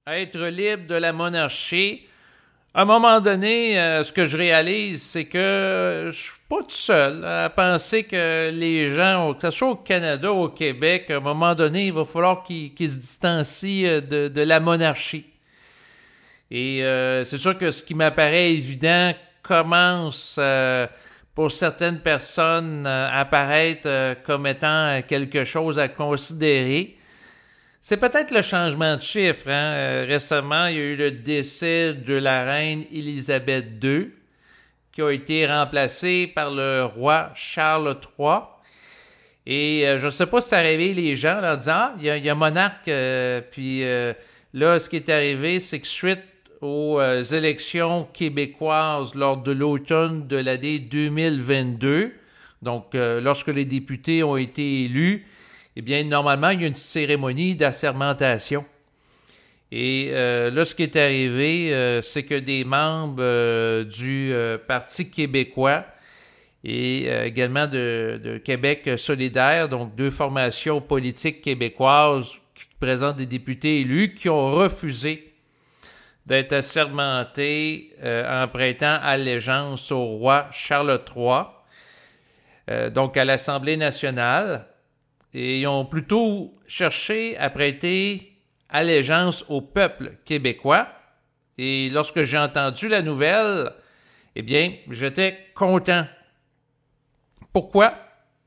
être libre de la monarchie, à un moment donné, ce que je réalise, c'est que je suis pas tout seul à penser que les gens, que ce soit au Canada ou au Québec, à un moment donné, il va falloir qu'ils se distancient de la monarchie. Et c'est sûr que ce qui m'apparaît évident commence pour certaines personnes apparaître comme étant quelque chose à considérer. C'est peut-être le changement de chiffre. Récemment, il y a eu le décès de la reine Élisabeth II, qui a été remplacée par le roi Charles III. Et je ne sais pas si ça réveille les gens là, en disant « Ah, il y a monarque. Puis là, ce qui est arrivé, c'est que suite aux élections québécoises lors de l'automne de l'année 2022, donc lorsque les députés ont été élus, eh bien, normalement, il y a une cérémonie d'assermentation. Et là, ce qui est arrivé, c'est que des membres du Parti québécois et également de Québec solidaire, donc deux formations politiques québécoises qui présentent des députés élus, qui ont refusé d'être assermentés en prêtant allégeance au roi Charles III, donc à l'Assemblée nationale. Et ils ont plutôt cherché à prêter allégeance au peuple québécois. Et lorsque j'ai entendu la nouvelle, eh bien, j'étais content. Pourquoi?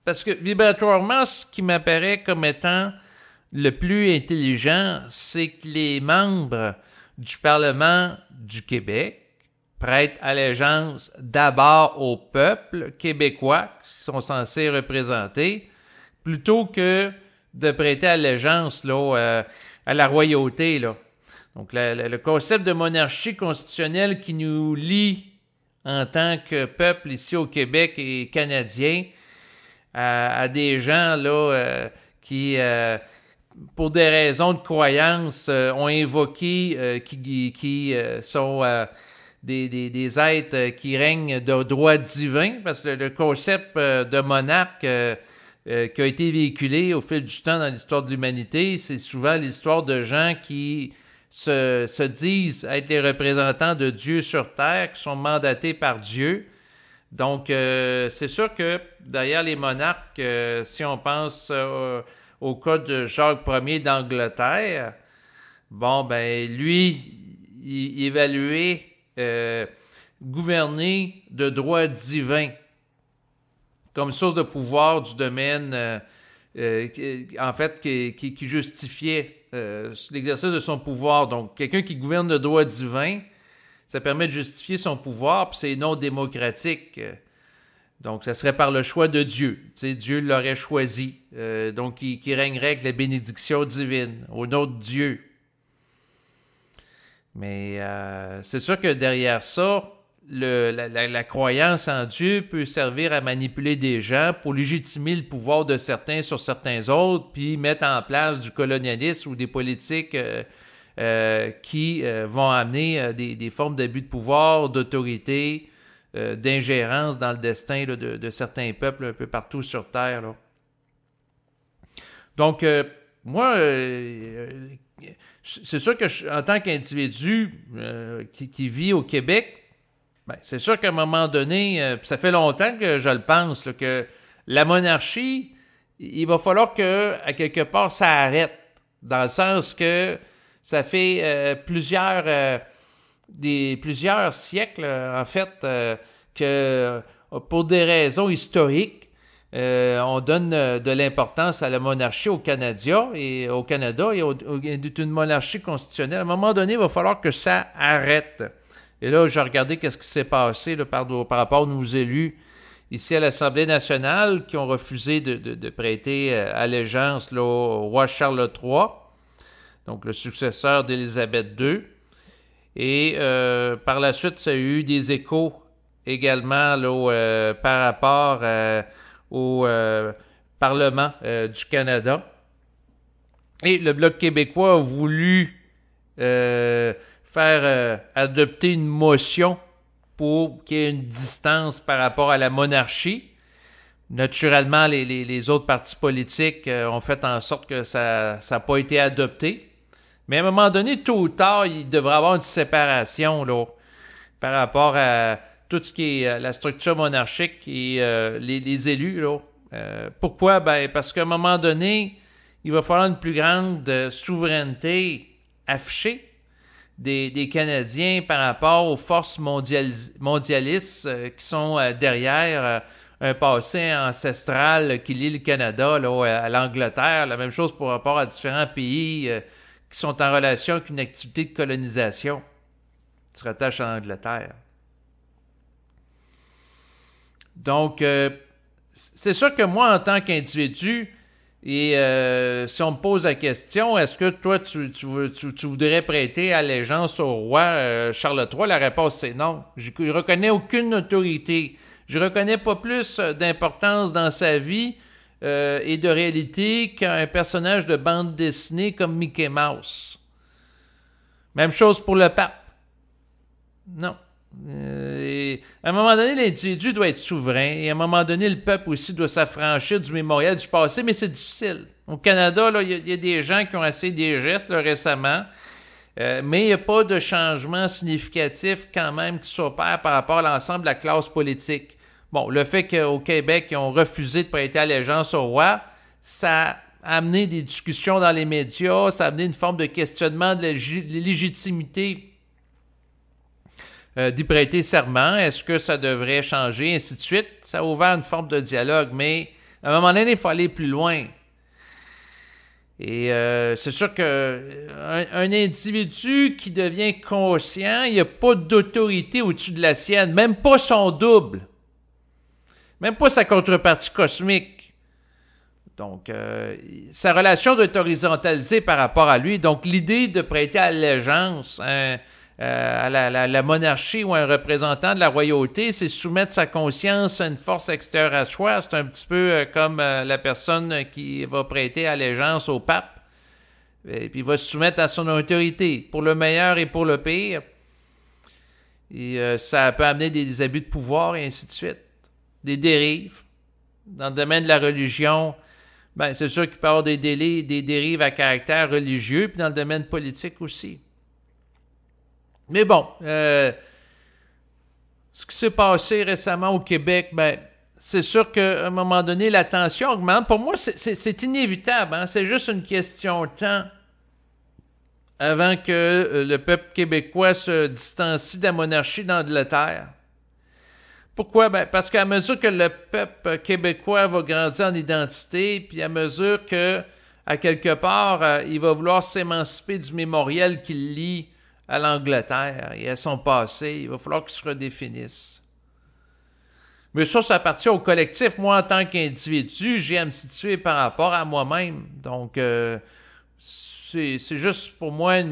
Parce que vibratoirement, ce qui m'apparaît comme étant le plus intelligent, c'est que les membres du Parlement du Québec prêtent allégeance d'abord au peuple québécois, qui sont censés représenter, plutôt que de prêter allégeance là, à la royauté. Là. Donc, le concept de monarchie constitutionnelle qui nous lie en tant que peuple ici au Québec et Canadiens à des gens là, qui, pour des raisons de croyance, ont invoqué qui sont des êtres qui règnent de droit divin, parce que le concept de monarque qui a été véhiculé au fil du temps dans l'histoire de l'humanité, c'est souvent l'histoire de gens qui se disent être les représentants de Dieu sur terre, qui sont mandatés par Dieu. Donc, c'est sûr que derrière les monarques, si on pense au cas de Jacques Ier d'Angleterre, bon, ben lui, il évaluait gouverner de droit divin comme source de pouvoir du domaine, en fait, qui justifiait l'exercice de son pouvoir. Donc, quelqu'un qui gouverne de droit divin, ça permet de justifier son pouvoir, puis c'est non démocratique. Donc, ça serait par le choix de Dieu. Tu sais, Dieu l'aurait choisi. Donc, qui régnerait avec la bénédiction divine, au nom de Dieu. Mais c'est sûr que derrière ça, la croyance en Dieu peut servir à manipuler des gens pour légitimer le pouvoir de certains sur certains autres, puis mettre en place du colonialisme ou des politiques qui vont amener des formes d'abus de pouvoir, d'autorité, d'ingérence dans le destin là, de certains peuples un peu partout sur Terre. Là. Donc, moi, c'est sûr que en tant qu'individu qui vit au Québec, ben, c'est sûr qu'à un moment donné, ça fait longtemps que je le pense, là, que la monarchie, il va falloir que, à quelque part, ça arrête. Dans le sens que ça fait plusieurs siècles, en fait, que pour des raisons historiques, on donne de l'importance à la monarchie au Canada et une monarchie constitutionnelle. À un moment donné, il va falloir que ça arrête. Et là, j'ai regardé qu'est-ce qui s'est passé là, par rapport à nos élus ici à l'Assemblée nationale qui ont refusé de prêter allégeance là, au roi Charles III, donc le successeur d'Élisabeth II. Et par la suite, ça a eu des échos également là, par rapport au Parlement du Canada. Et le Bloc québécois a voulu faire adopter une motion pour qu'il y ait une distance par rapport à la monarchie. Naturellement, les autres partis politiques ont fait en sorte que ça n'a pas été adopté. Mais à un moment donné, tôt ou tard, il devrait y avoir une séparation là, par rapport à tout ce qui est la structure monarchique et les élus. Là. Pourquoi? Ben, parce qu'à un moment donné, il va falloir une plus grande souveraineté affichée des Canadiens par rapport aux forces mondialistes qui sont derrière un passé ancestral qui lie le Canada là, à l'Angleterre. La même chose par rapport à différents pays qui sont en relation avec une activité de colonisation qui se rattache à l'Angleterre. Donc, c'est sûr que moi, en tant qu'individu, et si on me pose la question, est-ce que toi, tu voudrais prêter allégeance au roi Charles III? La réponse, c'est non. Je ne reconnais aucune autorité. Je ne reconnais pas plus d'importance dans sa vie et de réalité qu'un personnage de bande dessinée comme Mickey Mouse. Même chose pour le pape. Non. Et à un moment donné, l'individu doit être souverain et à un moment donné, le peuple aussi doit s'affranchir du mémorial du passé, mais c'est difficile. Au Canada, il y a des gens qui ont essayé des gestes là, récemment, mais il n'y a pas de changement significatif quand même qui s'opère par rapport à l'ensemble de la classe politique. Bon, le fait qu'au Québec, ils ont refusé de prêter allégeance au roi, ça a amené des discussions dans les médias, ça a amené une forme de questionnement de la légitimité d'y prêter serment, est-ce que ça devrait changer, ainsi de suite. Ça a ouvert une forme de dialogue, mais à un moment donné, il faut aller plus loin. Et c'est sûr que un individu qui devient conscient, il n'y a pas d'autorité au-dessus de la sienne, même pas son double, même pas sa contrepartie cosmique. Donc, sa relation doit être horizontalisée par rapport à lui. Donc, l'idée de prêter allégeance à la monarchie ou à un représentant de la royauté, c'est soumettre sa conscience à une force extérieure à soi. C'est un petit peu comme la personne qui va prêter allégeance au pape. Et puis il va se soumettre à son autorité, pour le meilleur et pour le pire. Et ça peut amener des abus de pouvoir et ainsi de suite. Des dérives. Dans le domaine de la religion, ben c'est sûr qu'il peut y avoir des dérives à caractère religieux, puis dans le domaine politique aussi. Mais bon, ce qui s'est passé récemment au Québec, ben, c'est sûr qu'à un moment donné, la tension augmente. Pour moi, c'est inévitable. Hein? C'est juste une question de temps avant que le peuple québécois se distancie de la monarchie d'Angleterre. Pourquoi? Ben, parce qu'à mesure que le peuple québécois va grandir en identité, puis à mesure que, à quelque part, il va vouloir s'émanciper du mémorial qui le lie à l'Angleterre et à son passé, il va falloir qu'il se redéfinisse. Mais ça appartient au collectif. Moi, en tant qu'individu, j'ai à me situer par rapport à moi-même. Donc, c'est juste pour moi,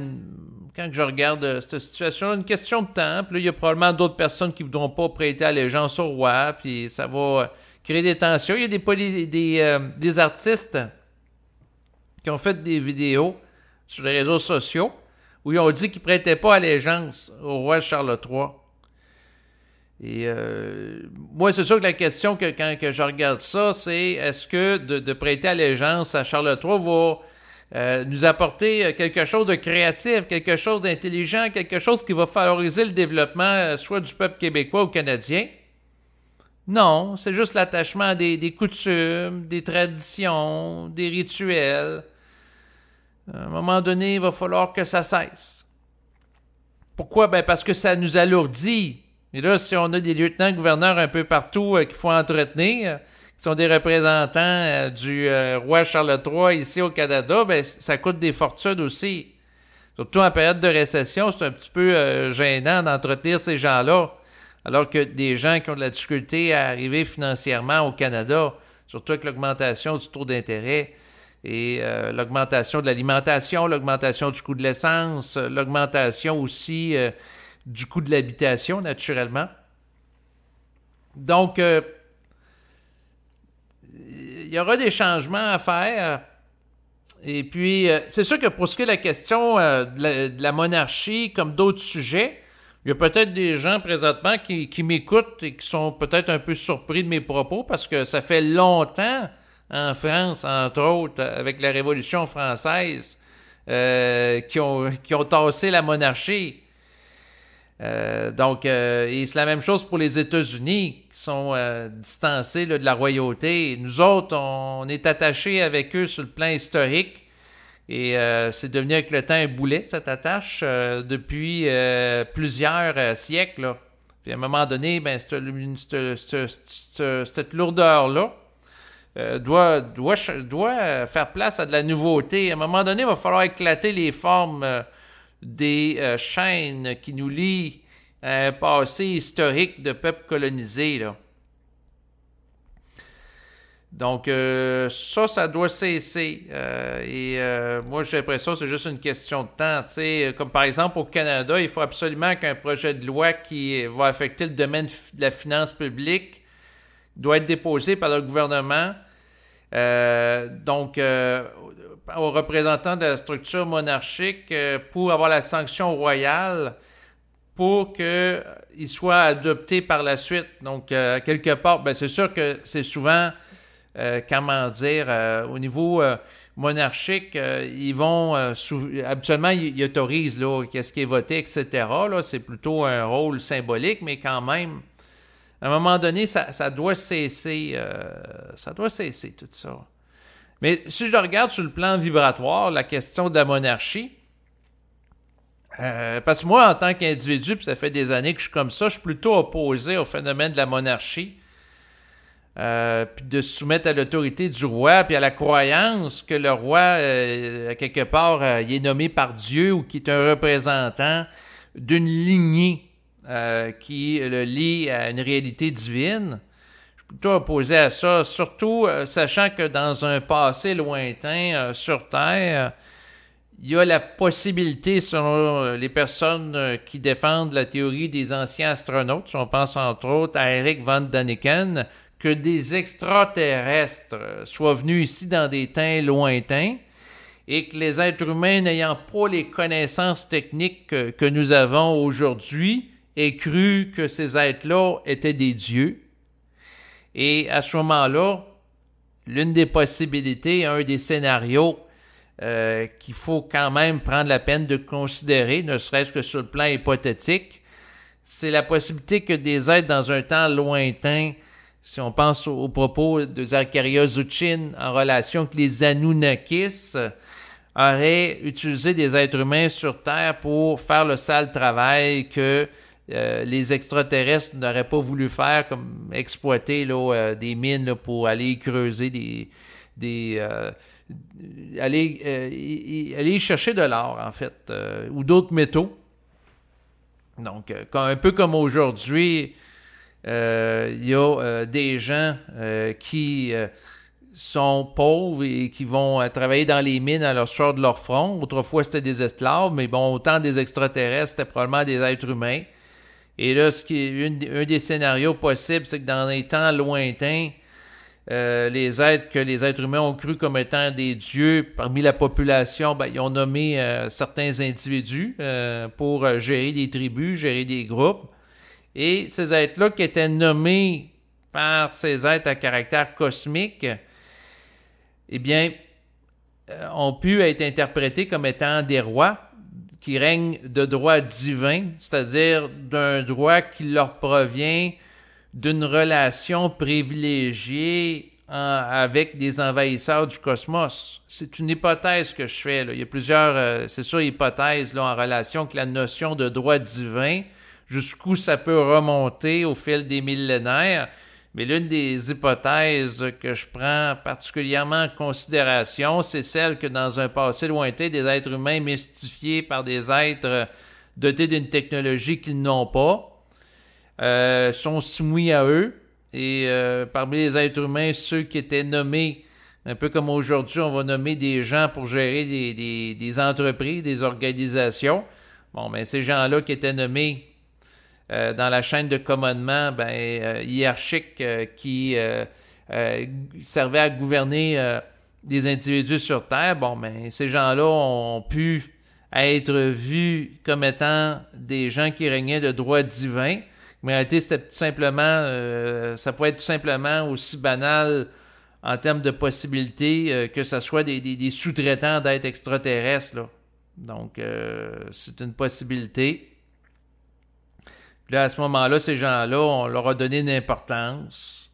quand je regarde cette situation-là, une question de temps. Puis là, il y a probablement d'autres personnes qui ne voudront pas prêter allégeance au roi, puis ça va créer des tensions. Il y a des artistes qui ont fait des vidéos sur les réseaux sociaux où ils ont dit qu'ils ne prêtaient pas allégeance au roi Charles III. Et moi, c'est sûr que la question que quand que je regarde ça, c'est est-ce que de prêter allégeance à Charles III va nous apporter quelque chose de créatif, quelque chose d'intelligent, quelque chose qui va favoriser le développement soit du peuple québécois ou canadien? Non, c'est juste l'attachement à des coutumes, des traditions, des rituels. À un moment donné, il va falloir que ça cesse. Pourquoi? Ben parce que ça nous alourdit. Et là, si on a des lieutenants-gouverneurs un peu partout qu'il faut entretenir, qui sont des représentants du roi Charles III ici au Canada, ben ça coûte des fortunes aussi. Surtout en période de récession, c'est un petit peu gênant d'entretenir ces gens-là, alors que des gens qui ont de la difficulté à arriver financièrement au Canada, surtout avec l'augmentation du taux d'intérêt, et l'augmentation de l'alimentation, l'augmentation du coût de l'essence, l'augmentation aussi du coût de l'habitation, naturellement. Donc, il y aura des changements à faire. Et puis, c'est sûr que pour ce qui est de la question de la monarchie, comme d'autres sujets, il y a peut-être des gens présentement qui m'écoutent et qui sont peut-être un peu surpris de mes propos parce que ça fait longtemps en France, entre autres, avec la Révolution française, qui ont tassé la monarchie. Et c'est la même chose pour les États-Unis qui sont distancés là, de la royauté. Nous autres, on est attachés avec eux sur le plan historique et c'est devenu avec le temps un boulet, cette attache, depuis plusieurs siècles. Là. Puis à un moment donné, ben, cette lourdeur-là doit faire place à de la nouveauté. À un moment donné, il va falloir éclater les formes des chaînes qui nous lient à un passé historique de peuples colonisés. Là. Donc, ça doit cesser. Moi, j'ai l'impression que c'est juste une question de temps. T'sais. Comme par exemple, au Canada, il faut absolument qu'un projet de loi qui va affecter le domaine de la finance publique doit être déposé par le gouvernement. Aux représentants de la structure monarchique pour avoir la sanction royale pour qu'il soit adopté par la suite. Donc, quelque part, ben, c'est sûr que c'est souvent, au niveau monarchique, ils vont, habituellement, ils autorisent là, qu'est-ce qui est voté, etc. Là, c'est plutôt un rôle symbolique, mais quand même, à un moment donné, ça doit cesser. Ça doit cesser, tout ça. Mais si je le regarde sur le plan vibratoire, la question de la monarchie, parce que moi, en tant qu'individu, puis ça fait des années que je suis comme ça, je suis plutôt opposé au phénomène de la monarchie, puis de se soumettre à l'autorité du roi, puis à la croyance que le roi, quelque part, il est nommé par Dieu ou qui est un représentant d'une lignée qui le lie à une réalité divine. Plutôt opposé à ça, surtout sachant que dans un passé lointain sur Terre, il y a la possibilité, selon les personnes qui défendent la théorie des anciens astronautes, on pense entre autres à Eric Von Daniken, que des extraterrestres soient venus ici dans des temps lointains et que les êtres humains n'ayant pas les connaissances techniques que nous avons aujourd'hui aient cru que ces êtres-là étaient des dieux. Et à ce moment-là, l'une des possibilités, un des scénarios qu'il faut quand même prendre la peine de considérer, ne serait-ce que sur le plan hypothétique, c'est la possibilité que des êtres dans un temps lointain, si on pense aux propos de Zaccharia Sitchin en relation avec les Anunnakis, auraient utilisé des êtres humains sur Terre pour faire le sale travail que les extraterrestres n'auraient pas voulu faire, comme exploiter là, des mines là, pour aller creuser aller chercher de l'or, en fait, ou d'autres métaux. Donc, un peu comme aujourd'hui, il y a des gens qui sont pauvres et qui vont travailler dans les mines à leur sueur de leur front. Autrefois, c'était des esclaves, mais bon, autant des extraterrestres, c'était probablement des êtres humains. Et là, un des scénarios possibles, c'est que dans des temps lointains, les êtres humains ont cru comme étant des dieux parmi la population, ben, ils ont nommé certains individus pour gérer des tribus, gérer des groupes. Et ces êtres-là qui étaient nommés par ces êtres à caractère cosmique, eh bien, ont pu être interprétés comme étant des rois qui règnent de droit divin, c'est-à-dire d'un droit qui leur provient d'une relation privilégiée avec des envahisseurs du cosmos. C'est une hypothèse que je fais. Là. Il y a plusieurs, c'est sûr, hypothèses là, en relation avec la notion de droit divin, jusqu'où ça peut remonter au fil des millénaires. Mais l'une des hypothèses que je prends particulièrement en considération, c'est celle que dans un passé lointain, des êtres humains mystifiés par des êtres dotés d'une technologie qu'ils n'ont pas, sont soumis à eux. Et parmi les êtres humains, ceux qui étaient nommés, un peu comme aujourd'hui, on va nommer des gens pour gérer des entreprises, des organisations. Bon, ben ces gens-là qui étaient nommés dans la chaîne de commandement hiérarchique qui servait à gouverner des individus sur Terre, bon, ben ces gens-là ont pu être vus comme étant des gens qui régnaient de droit divin. Mais en réalité, c'était tout simplement, ça pouvait être tout simplement aussi banal en termes de possibilités que ce soit des sous-traitants d'êtres extraterrestres, là. Donc, c'est une possibilité. Puis là, à ce moment-là, ces gens-là, on leur a donné une importance.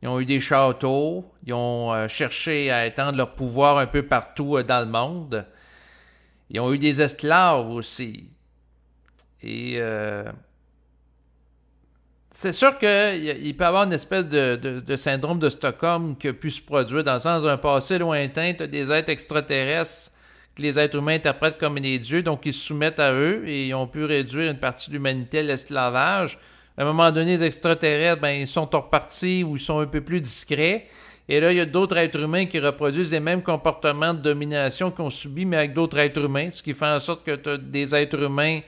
Ils ont eu des châteaux. Ils ont cherché à étendre leur pouvoir un peu partout dans le monde. Ils ont eu des esclaves aussi. Et c'est sûr qu'il peut y avoir une espèce de syndrome de Stockholm qui a pu se produire dans le sens d'un passé lointain. Tu as des êtres extraterrestres que les êtres humains interprètent comme des dieux, donc ils se soumettent à eux et ils ont pu réduire une partie de l'humanité à l'esclavage. À un moment donné, les extraterrestres, ben, ils sont repartis ou ils sont un peu plus discrets. Et là, il y a d'autres êtres humains qui reproduisent les mêmes comportements de domination qu'on subit, mais avec d'autres êtres humains, ce qui fait en sorte que tu as des êtres humains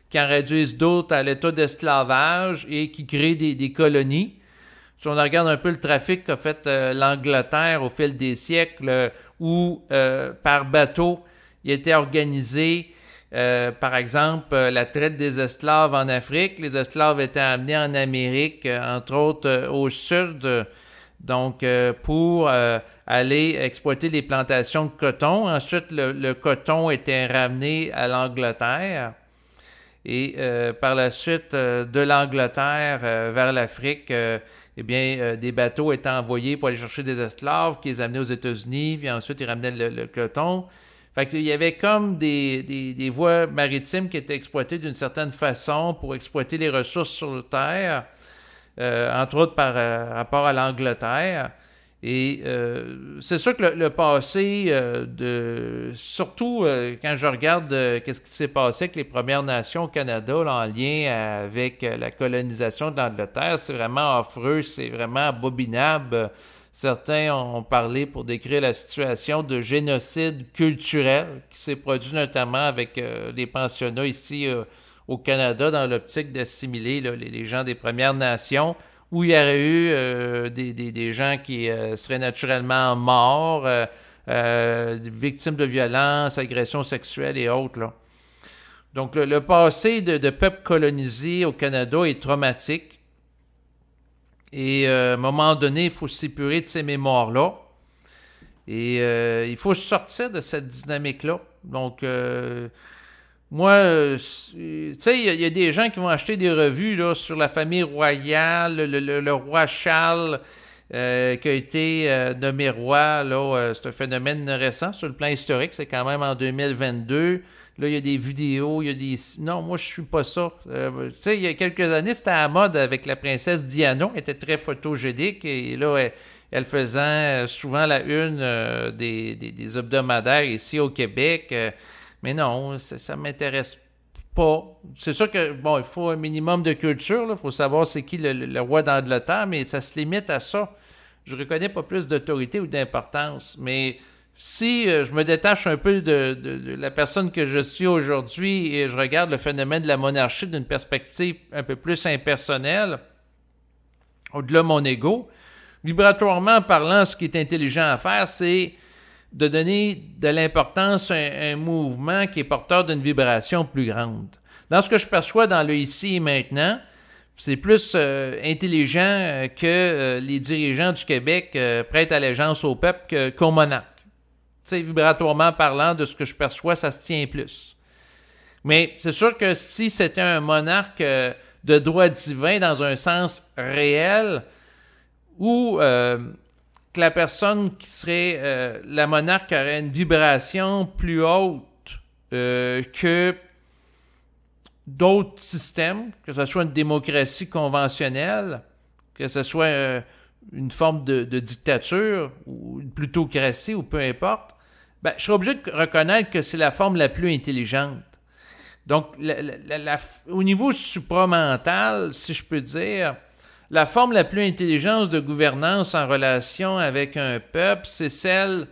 qui en réduisent d'autres à l'état d'esclavage et qui créent des colonies. Si on regarde un peu le trafic qu'a fait l'Angleterre au fil des siècles, où par bateau, il était organisé, par exemple, la traite des esclaves en Afrique. Les esclaves étaient amenés en Amérique, entre autres au sud, donc pour aller exploiter les plantations de coton. Ensuite, le coton était ramené à l'Angleterre. Et par la suite, de l'Angleterre vers l'Afrique, eh bien, des bateaux étaient envoyés pour aller chercher des esclaves, qui les amenaient aux États-Unis, puis ensuite ils ramenaient le coton. Fait qu'il y avait comme des voies maritimes qui étaient exploitées d'une certaine façon pour exploiter les ressources sur la terre, entre autres par rapport à l'Angleterre. Et c'est sûr que le passé, surtout quand je regarde qu'est-ce qui s'est passé avec les Premières Nations au Canada là, en lien avec la colonisation de l'Angleterre, c'est vraiment affreux, c'est vraiment abominable. Certains ont parlé pour décrire la situation de génocide culturel qui s'est produit notamment avec les pensionnats ici au Canada dans l'optique d'assimiler les gens des Premières Nations, où il y aurait eu des gens qui seraient naturellement morts, victimes de violences, agressions sexuelles et autres, là. Donc, le passé de peuples colonisés au Canada est traumatique. Et à un moment donné, il faut s'épurer de ces mémoires-là. Et il faut sortir de cette dynamique-là. Donc, moi, tu sais, il y a des gens qui vont acheter des revues là, sur la famille royale, le roi Charles qui a été nommé roi. Là, c'est un phénomène récent sur le plan historique. C'est quand même en 2022. Là, il y a des vidéos, il y a des... Non, moi, je suis pas ça. Tu sais, il y a quelques années, c'était à la mode avec la princesse Diana. Elle était très photogénique et là, elle faisait souvent la une des hebdomadaires ici au Québec. Mais non, ça m'intéresse pas. C'est sûr que, bon, il faut un minimum de culture. Il faut savoir c'est qui le roi d'Angleterre, mais ça se limite à ça. Je reconnais pas plus d'autorité ou d'importance. Mais si je me détache un peu de la personne que je suis aujourd'hui et je regarde le phénomène de la monarchie d'une perspective un peu plus impersonnelle, au-delà de mon ego, vibratoirement parlant, ce qui est intelligent à faire, c'est de donner de l'importance à un mouvement qui est porteur d'une vibration plus grande. Dans ce que je perçois dans le ici et maintenant, c'est plus intelligent que les dirigeants du Québec prêtent allégeance au peuple qu'au monarque. Tu sais, vibratoirement parlant, de ce que je perçois, ça se tient plus. Mais c'est sûr que si c'était un monarque de droit divin dans un sens réel, ou que la personne qui serait la monarque aurait une vibration plus haute que d'autres systèmes, que ce soit une démocratie conventionnelle, que ce soit une forme de dictature ou une plutocratie ou peu importe, ben, je serais obligé de reconnaître que c'est la forme la plus intelligente. Donc, au niveau supramental, si je peux dire, la forme la plus intelligente de gouvernance en relation avec un peuple, c'est celle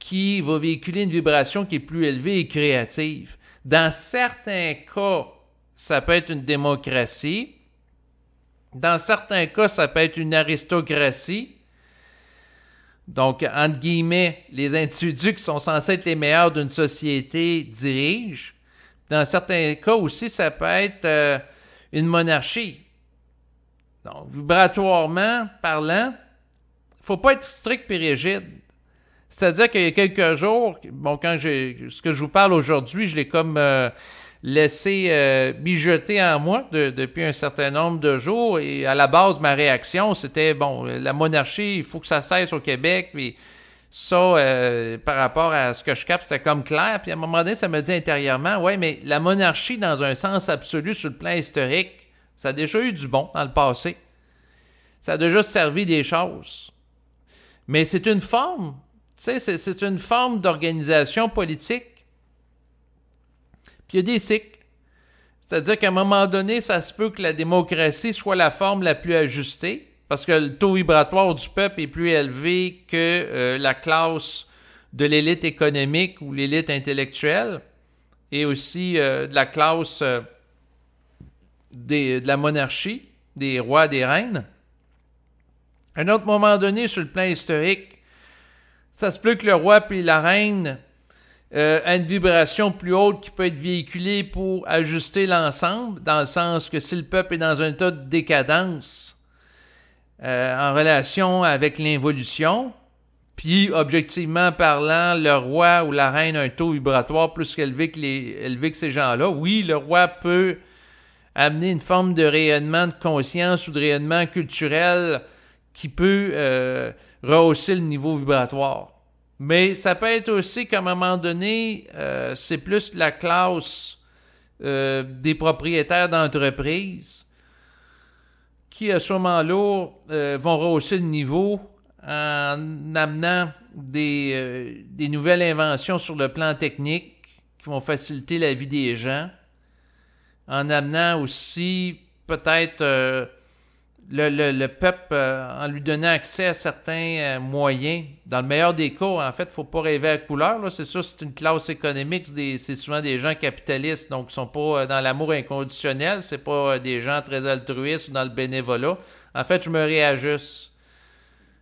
qui va véhiculer une vibration qui est plus élevée et créative. Dans certains cas, ça peut être une démocratie. Dans certains cas, ça peut être une aristocratie. Donc, entre guillemets, les individus qui sont censés être les meilleurs d'une société dirigent. Dans certains cas aussi, ça peut être une monarchie. Donc, vibratoirement parlant, il faut pas être strict et rigide. C'est-à-dire qu'il y a quelques jours, bon, ce que je vous parle aujourd'hui, je l'ai comme laissé mijoter en moi depuis un certain nombre de jours. Et à la base, ma réaction, c'était, bon, la monarchie, il faut que ça cesse au Québec. Puis ça, par rapport à ce que je capte, c'était comme clair. Puis à un moment donné, ça me dit intérieurement, ouais, mais la monarchie, dans un sens absolu, sur le plan historique, ça a déjà eu du bon dans le passé. Ça a déjà servi des choses. Mais c'est une forme. Tu sais, c'est une forme d'organisation politique. Puis il y a des cycles. C'est-à-dire qu'à un moment donné, ça se peut que la démocratie soit la forme la plus ajustée, parce que le taux vibratoire du peuple est plus élevé que la classe de l'élite économique ou l'élite intellectuelle, et aussi de la classe de la monarchie, des rois, des reines. À un autre moment donné, sur le plan historique, ça se peut que le roi puis la reine a une vibration plus haute qui peut être véhiculée pour ajuster l'ensemble, dans le sens que si le peuple est dans un état de décadence en relation avec l'involution, puis objectivement parlant, le roi ou la reine a un taux vibratoire plus élevé que ces gens-là, oui, le roi peut amener une forme de rayonnement de conscience ou de rayonnement culturel qui peut rehausser le niveau vibratoire. Mais ça peut être aussi qu'à un moment donné, c'est plus la classe des propriétaires d'entreprises qui, à ce moment-là, vont rehausser le niveau en amenant des nouvelles inventions sur le plan technique qui vont faciliter la vie des gens, en amenant aussi peut-être le peuple, en lui donnant accès à certains moyens. Dans le meilleur des cas, en fait, il ne faut pas rêver à couleur. Là. C'est sûr, c'est une classe économique, c'est souvent des gens capitalistes, donc ils ne sont pas dans l'amour inconditionnel, c'est pas des gens très altruistes ou dans le bénévolat. En fait, je me réajuste.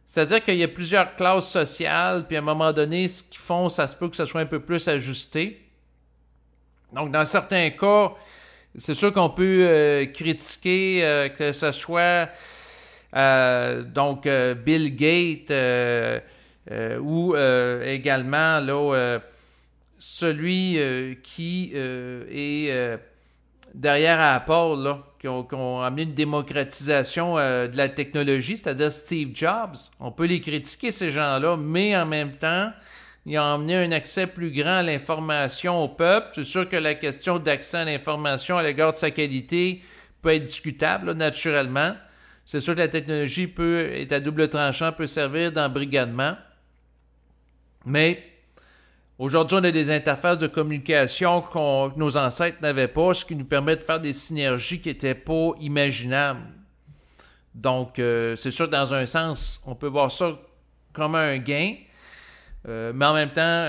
C'est-à-dire qu'il y a plusieurs classes sociales, puis à un moment donné, ce qu'ils font, ça se peut que ça soit un peu plus ajusté. Donc, dans certains cas, c'est sûr qu'on peut critiquer que ce soit Bill Gates ou également là, celui qui est derrière Apple, là, qui ont amené une démocratisation de la technologie, c'est-à-dire Steve Jobs. On peut les critiquer, ces gens-là, mais en même temps, ils ont amené un accès plus grand à l'information au peuple. C'est sûr que la question d'accès à l'information à l'égard de sa qualité peut être discutable, là, naturellement. C'est sûr que la technologie est à double tranchant, peut servir d'embrigadement. Mais aujourd'hui, on a des interfaces de communication que nos ancêtres n'avaient pas, ce qui nous permet de faire des synergies qui n'étaient pas imaginables. Donc, c'est sûr que dans un sens, on peut voir ça comme un gain. Mais en même temps,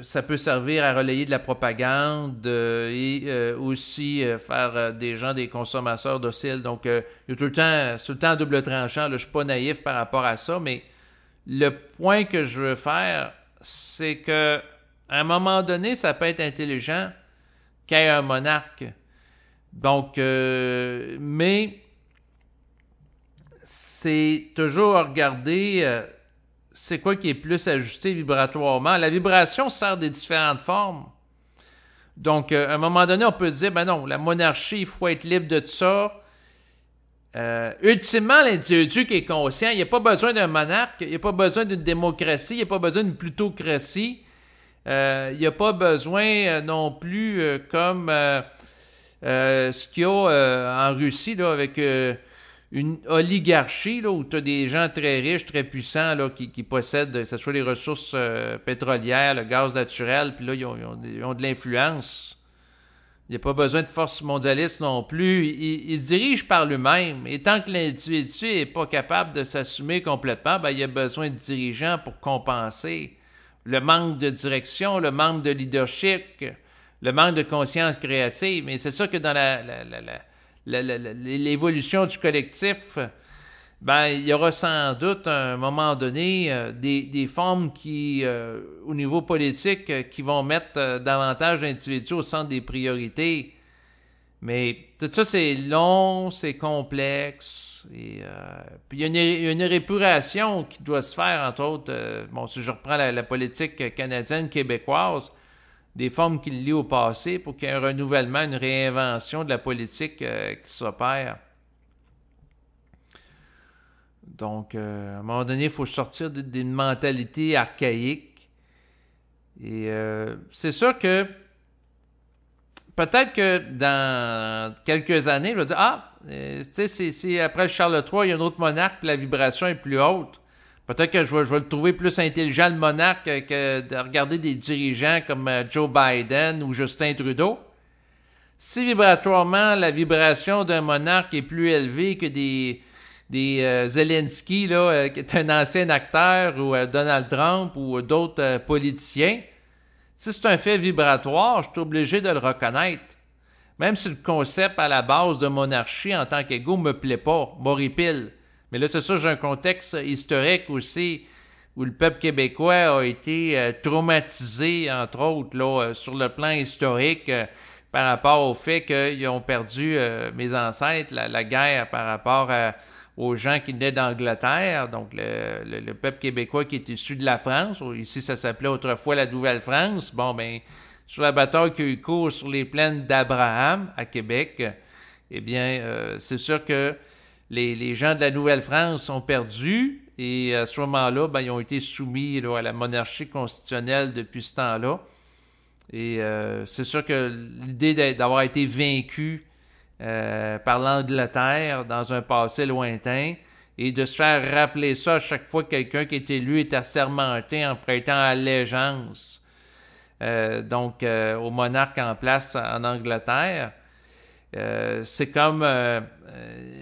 ça peut servir à relayer de la propagande et aussi faire des gens des consommateurs dociles. Donc, il y a tout le temps à double tranchant. Là, je ne suis pas naïf par rapport à ça, mais le point que je veux faire, c'est que à un moment donné, ça peut être intelligent qu'il y ait un monarque. Donc, mais c'est toujours à regarder c'est quoi qui est plus ajusté vibratoirement. La vibration sert des différentes formes. Donc, à un moment donné, on peut dire, ben non, la monarchie, il faut être libre de tout ça. Ultimement, l'individu qui est conscient, il n'y a pas besoin d'un monarque, il n'y a pas besoin d'une démocratie, il n'y a pas besoin d'une plutocratie, il n'y a pas besoin non plus comme ce qu'il y a en Russie là, avec une oligarchie là, où tu as des gens très riches, très puissants là, qui possèdent, que ce soit les ressources pétrolières, le gaz naturel, puis là, ils ont de l'influence. Il n'y a pas besoin de force mondialiste non plus. Il se dirige par lui-même. Et tant que l'individu n'est pas capable de s'assumer complètement, ben, il y a besoin de dirigeants pour compenser le manque de direction, le manque de leadership, le manque de conscience créative. Mais c'est ça que dans l'évolution du collectif, ben, il y aura sans doute à un moment donné des formes qui, au niveau politique, qui vont mettre davantage l'individu au centre des priorités. Mais tout ça, c'est long, c'est complexe. Et, puis il y a une épuration qui doit se faire, entre autres, bon, si je reprends la politique canadienne, québécoise, des formes qui lient au passé pour qu'il y ait un renouvellement, une réinvention de la politique qui s'opère. Donc, à un moment donné, il faut sortir d'une mentalité archaïque. Et c'est sûr que peut-être que dans quelques années, je vais dire, tu sais, si après Charles III, il y a un autre monarque, puis la vibration est plus haute. Peut-être que je vais le trouver plus intelligent, le monarque, que de regarder des dirigeants comme Joe Biden ou Justin Trudeau. Si vibratoirement, la vibration d'un monarque est plus élevée que des Zelensky, là, qui est un ancien acteur, ou Donald Trump, ou d'autres politiciens, si c'est un fait vibratoire, je suis obligé de le reconnaître. Même si le concept à la base de monarchie en tant qu'égo me plaît pas, m'horripile. Mais là, c'est sûr, j'ai un contexte historique aussi où le peuple québécois a été traumatisé, entre autres, là, sur le plan historique, par rapport au fait qu'ils ont perdu mes ancêtres, la guerre par rapport aux gens qui venaient d'Angleterre, donc le peuple québécois qui est issu de la France. Ici, ça s'appelait autrefois la Nouvelle-France. Bon, ben, sur la bataille qui a eu cours sur les plaines d'Abraham, à Québec, eh bien, c'est sûr que les gens de la Nouvelle-France ont perdu, et à ce moment-là, ben, ils ont été soumis là, à la monarchie constitutionnelle depuis ce temps-là. Et c'est sûr que l'idée d'avoir été vaincu par l'Angleterre dans un passé lointain, et de se faire rappeler ça à chaque fois que quelqu'un qui est élu est assermenté en prêtant allégeance au monarque en place en Angleterre, c'est comme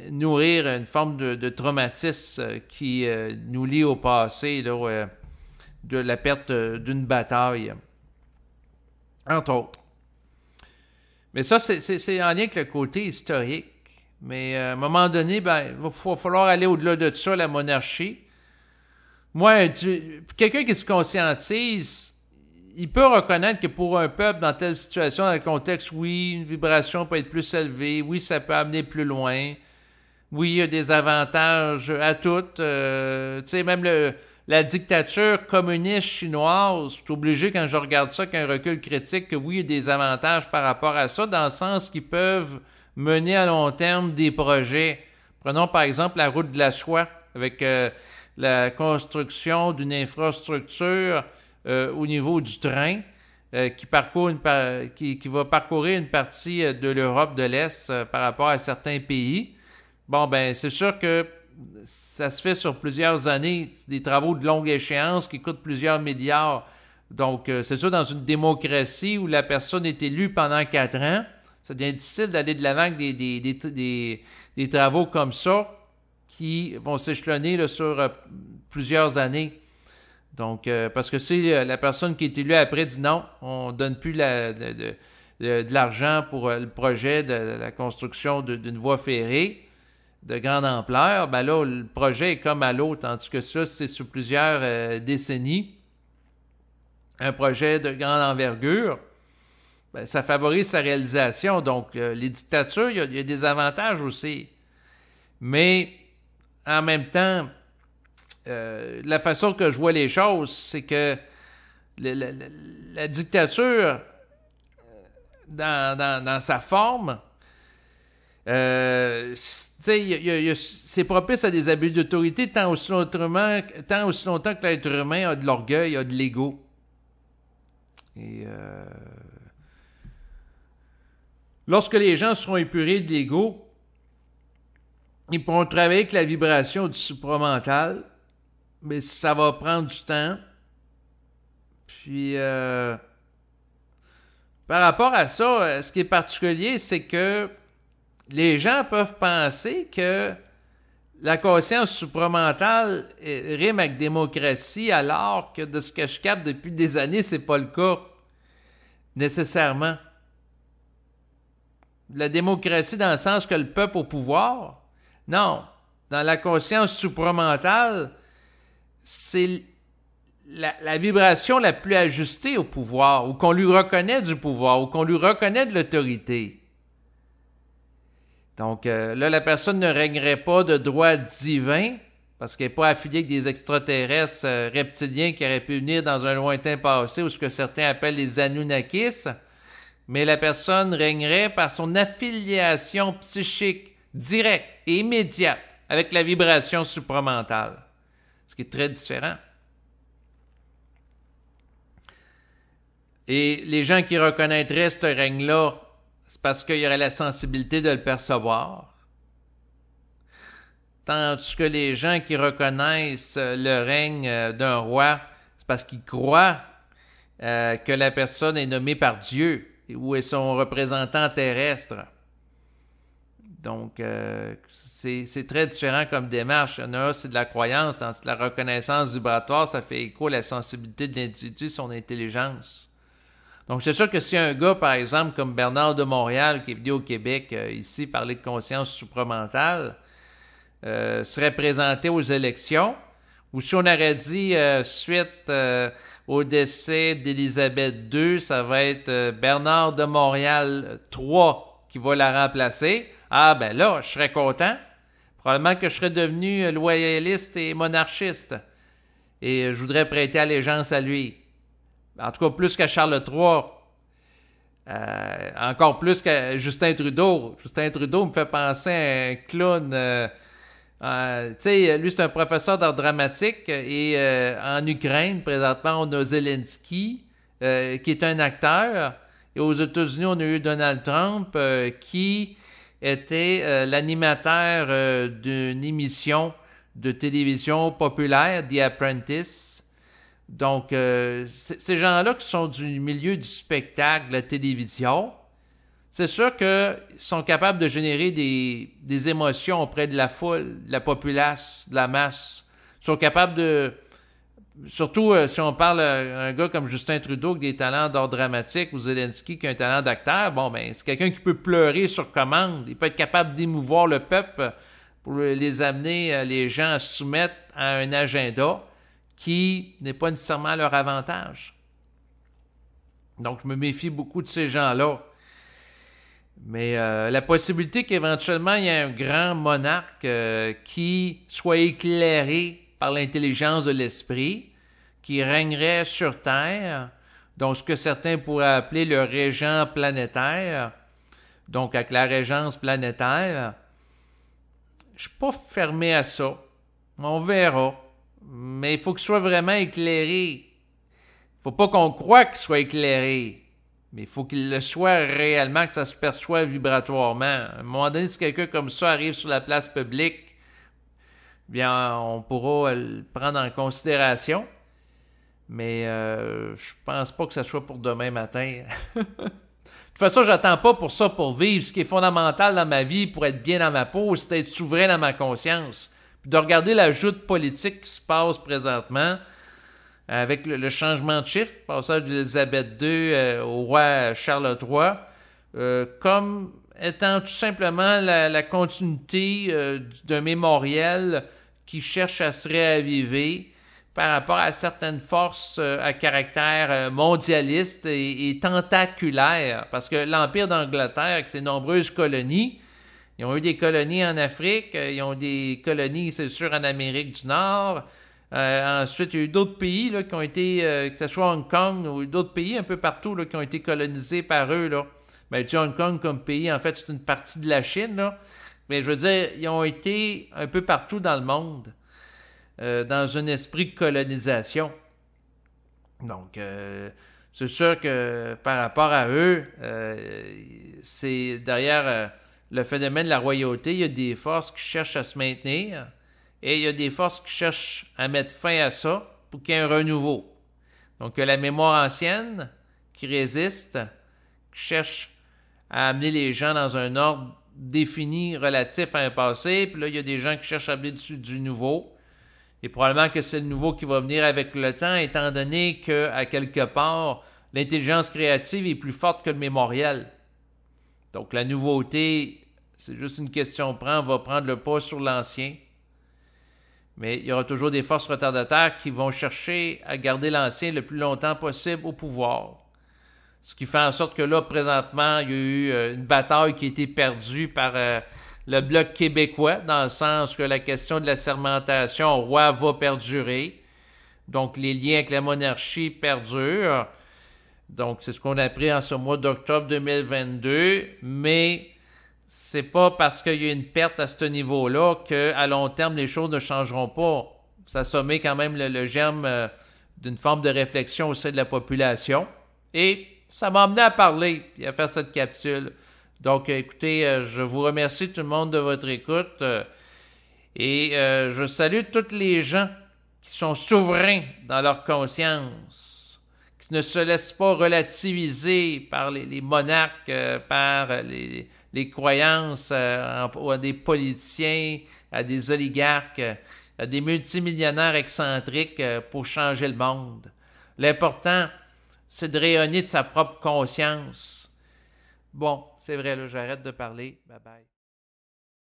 nourrir une forme de traumatisme qui nous lie au passé, là, de la perte d'une bataille, entre autres. Mais ça, c'est en lien avec le côté historique. Mais à un moment donné, ben, il va falloir aller au-delà de ça, la monarchie. Moi, quelqu'un qui se conscientise, il peut reconnaître que pour un peuple dans telle situation, dans le contexte, oui, une vibration peut être plus élevée, oui, ça peut amener plus loin, oui, il y a des avantages à toutes. Tu sais, même la dictature communiste chinoise, je suis obligé, quand je regarde ça, qu'un recul critique, que oui, il y a des avantages par rapport à ça, dans le sens qu'ils peuvent mener à long terme des projets. Prenons par exemple la route de la soie, avec la construction d'une infrastructure au niveau du train qui va parcourir une partie de l'Europe de l'Est par rapport à certains pays. Bon, ben, c'est sûr que ça se fait sur plusieurs années. C'est des travaux de longue échéance qui coûtent plusieurs milliards. Donc, c'est sûr, dans une démocratie où la personne est élue pendant 4 ans, ça devient difficile d'aller de l'avant avec des travaux comme ça qui vont s'échelonner là, sur plusieurs années. Donc, parce que si la personne qui est élue après dit non, on donne plus de l'argent pour le projet de la construction d'une voie ferrée de grande ampleur, ben là, le projet est comme à l'eau, tandis que ça, c'est sur plusieurs décennies. Un projet de grande envergure, ben, ça favorise sa réalisation. Donc, les dictatures, il y a des avantages aussi. Mais, en même temps, la façon que je vois les choses, c'est que la dictature, dans sa forme, c'est propice à des abus d'autorité tant aussi longtemps que l'être humain a de l'orgueil, a de l'ego. Et lorsque les gens seront épurés de l'ego, ils pourront travailler avec la vibration du supramental, mais ça va prendre du temps. Puis, par rapport à ça, ce qui est particulier, c'est que les gens peuvent penser que la conscience supramentale rime avec démocratie, alors que de ce que je capte depuis des années, c'est pas le cas, nécessairement. La démocratie dans le sens que le peuple au pouvoir, non. Dans la conscience supramentale, c'est la vibration la plus ajustée au pouvoir, ou qu'on lui reconnaît du pouvoir, ou qu'on lui reconnaît de l'autorité. Donc là, la personne ne régnerait pas de droit divin, parce qu'elle n'est pas affiliée avec des extraterrestres reptiliens qui auraient pu venir dans un lointain passé, ou ce que certains appellent les Anunnakis, mais la personne régnerait par son affiliation psychique directe et immédiate avec la vibration supramentale, ce qui est très différent. Et les gens qui reconnaîtraient ce règne-là, c'est parce qu'il y aurait la sensibilité de le percevoir. Tandis que les gens qui reconnaissent le règne d'un roi, c'est parce qu'ils croient que la personne est nommée par Dieu ou est son représentant terrestre. Donc, c'est très différent comme démarche. Il y en a, c'est de la croyance, dans la reconnaissance vibratoire, ça fait écho à la sensibilité de l'individu, son intelligence. Donc, c'est sûr que si un gars, par exemple, comme Bernard de Montréal, qui est venu au Québec, ici, parler de conscience supramentale, serait présenté aux élections, ou si on aurait dit, suite au décès d'Élisabeth II, ça va être Bernard de Montréal III qui va la remplacer, ah ben là, je serais content. Probablement que je serais devenu loyaliste et monarchiste. Et je voudrais prêter allégeance à lui. En tout cas, plus qu'à Charles III. Encore plus qu'à Justin Trudeau. Justin Trudeau me fait penser à un clown. Tu sais, lui, c'est un professeur d'art dramatique. Et en Ukraine, présentement, on a Zelensky, qui est un acteur. Et aux États-Unis, on a eu Donald Trump, qui était l'animateur d'une émission de télévision populaire, The Apprentice. Donc, ces gens-là qui sont du milieu du spectacle, de la télévision, c'est sûr qu'ils sont capables de générer des émotions auprès de la foule, de la populace, de la masse. Ils sont capables de... Surtout si on parle un gars comme Justin Trudeau qui a des talents d'art dramatique ou Zelensky qui a un talent d'acteur, bon, ben c'est quelqu'un qui peut pleurer sur commande. Il peut être capable d'émouvoir le peuple pour les amener, les gens, à se soumettre à un agenda qui n'est pas nécessairement à leur avantage. Donc, je me méfie beaucoup de ces gens-là. Mais la possibilité qu'éventuellement, il y ait un grand monarque qui soit éclairé par l'intelligence de l'esprit, qui régnerait sur Terre, donc ce que certains pourraient appeler le régent planétaire, donc avec la régence planétaire, je suis pas fermé à ça. On verra. Mais il faut qu'il soit vraiment éclairé. Il faut pas qu'on croie qu'il soit éclairé. Mais il faut qu'il le soit réellement, que ça se perçoive vibratoirement. À un moment donné, si quelqu'un comme ça arrive sur la place publique, bien, on pourra le prendre en considération. Mais je pense pas que ça soit pour demain matin. De toute façon, j'attends pas pour ça pour vivre. Ce qui est fondamental dans ma vie, pour être bien dans ma peau, c'est d'être souverain dans ma conscience. Puis de regarder la joute politique qui se passe présentement avec le changement de chiffre, passage d'Élisabeth II au roi Charles III, comme étant tout simplement la continuité d'un mémorial qui cherche à se réaviver par rapport à certaines forces à caractère mondialiste et tentaculaire. Parce que l'Empire d'Angleterre, avec ses nombreuses colonies, ils ont eu des colonies en Afrique, ils ont des colonies, c'est sûr, en Amérique du Nord. Ensuite, il y a eu d'autres pays là, qui ont été, que ce soit Hong Kong ou d'autres pays un peu partout là, qui ont été colonisés par eux. Là. Ben, tu sais, Hong Kong comme pays, en fait, c'est une partie de la Chine. Là. Mais je veux dire, ils ont été un peu partout dans le monde, dans un esprit de colonisation. Donc, c'est sûr que par rapport à eux, c'est derrière le phénomène de la royauté, il y a des forces qui cherchent à se maintenir et il y a des forces qui cherchent à mettre fin à ça pour qu'il y ait un renouveau. Donc, il y a la mémoire ancienne qui résiste, qui cherche à amener les gens dans un ordre défini relatif à un passé, puis là, il y a des gens qui cherchent à amener du nouveau. Et probablement que c'est le nouveau qui va venir avec le temps, étant donné qu'à quelque part, l'intelligence créative est plus forte que le mémoriel. Donc, la nouveauté, c'est juste une question va prendre le pas sur l'ancien. Mais il y aura toujours des forces retardataires qui vont chercher à garder l'ancien le plus longtemps possible au pouvoir. Ce qui fait en sorte que là, présentement, il y a eu une bataille qui a été perdue par le Bloc québécois, dans le sens que la question de la sermentation au roi va perdurer. Donc, les liens avec la monarchie perdurent. Donc, c'est ce qu'on a appris en ce mois d'octobre 2022, mais c'est pas parce qu'il y a une perte à ce niveau-là qu'à long terme, les choses ne changeront pas. Ça sommet quand même le germe d'une forme de réflexion au sein de la population. Et ça m'a amené à parler et à faire cette capsule. Donc, écoutez, je vous remercie tout le monde de votre écoute et je salue tous les gens qui sont souverains dans leur conscience, qui ne se laissent pas relativiser par les monarques, par les croyances à des politiciens, à des oligarques, à des multimillionnaires excentriques pour changer le monde. L'important, c'est de rayonner de sa propre conscience. Bon, c'est vrai, là, j'arrête de parler. Bye bye.